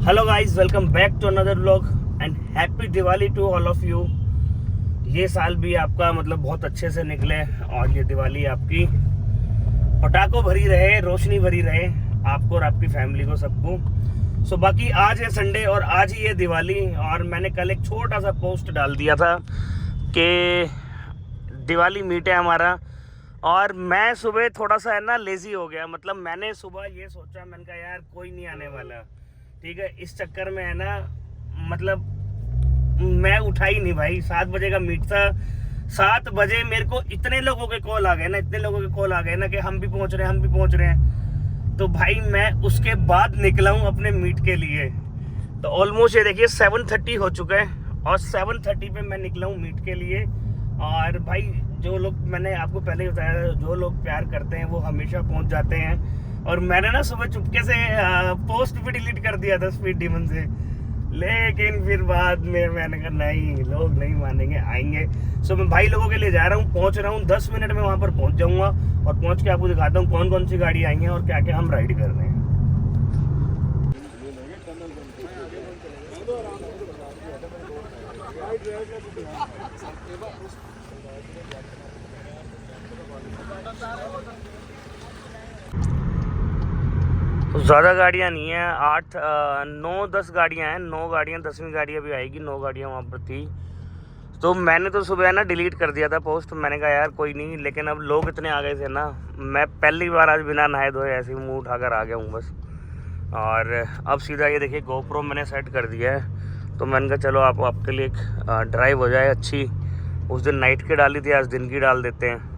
Hello guys, welcome back to another vlog and happy Diwali to all of you. ये साल भी आपका बहुत अच्छे से निकले और ये दिवाली आपकी पटाखों भरी रहे, रोशनी भरी रहे आपको और आपकी फैमिली को, सबको। सो बाकी आज है संडे और आज ही है दिवाली। और मैंने कल एक छोटा सा पोस्ट डाल दिया था कि दिवाली मीट है हमारा। और मैं सुबह थोड़ा सा है ना लेजी हो गया। मैंने सुबह ये सोचा, मैंने कहा यार कोई नहीं आने वाला, ठीक है। इस चक्कर में है ना मैं उठा ही नहीं भाई। 7 बजे का मीट था। 7 बजे मेरे को इतने लोगों के कॉल आ गए ना कि हम भी पहुंच रहे हैं। तो भाई मैं उसके बाद निकला हूँ अपने मीट के लिए। तो ऑलमोस्ट ये देखिए 7:30 हो चुका है और 7:30 पे मैं निकला हूँ मीट के लिए। और भाई जो लोग, मैंने आपको पहले ही बताया, जो लोग प्यार करते हैं वो हमेशा पहुंच जाते हैं। और मैंने ना सुबह चुपके से पोस्ट भी डिलीट कर दिया था स्पीड डीमन से, लेकिन फिर बाद में मैंने कहा नहीं, लोग नहीं मानेंगे, आएंगे। सो मैं भाई लोगों के लिए जा रहा हूँ, पहुंच रहा हूँ। 10 मिनट में वहां पर पहुंच जाऊंगा और पहुंच के आपको दिखाता हूँ कौन कौन सी गाड़ी आई है और क्या क्या हम राइड कर रहे हैं। ज़्यादा गाड़ियाँ नहीं हैं, 8 9 10 गाड़ियाँ हैं। 9 गाड़ियाँ, 10वीं गाड़ी अभी आएगी। 9 गाड़ियाँ वहाँ पर थी। तो मैंने तो सुबह ना डिलीट कर दिया था पोस्ट। मैंने कहा यार कोई नहीं, लेकिन अब लोग इतने आ गए थे ना, मैं पहली बार आज बिना नहाए धोए ऐसे ही मुँह उठाकर आ गया हूँ बस। और अब सीधा ये देखिए गोप्रो मैंने सेट कर दिया है। तो मैंने कहा चलो आपके लिए एक ड्राइव हो जाए अच्छी। उस दिन नाइट की डाली थी, आज दिन की डाल देते हैं।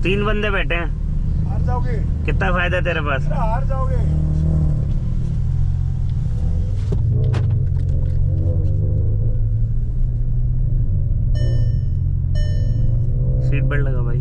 3 बंदे बैठे हैं, हार जाओगे, कितना फायदा है तेरे पास। अरे हार जाओगे। सीट बेल्ट लगा भाई।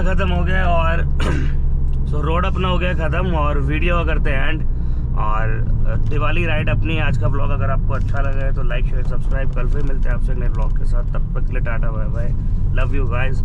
ख़त्म हो गया और सो रोड अपना हो गया ख़त्म और वीडियो करते हैं एंड। और दिवाली राइड अपनी आज का ब्लॉग अगर आपको अच्छा लगा है तो लाइक शेयर सब्सक्राइब। कल फिर मिलते हैं आपसे नए ब्लॉग के साथ, तब तक के लिए tata bye bye, love you guys.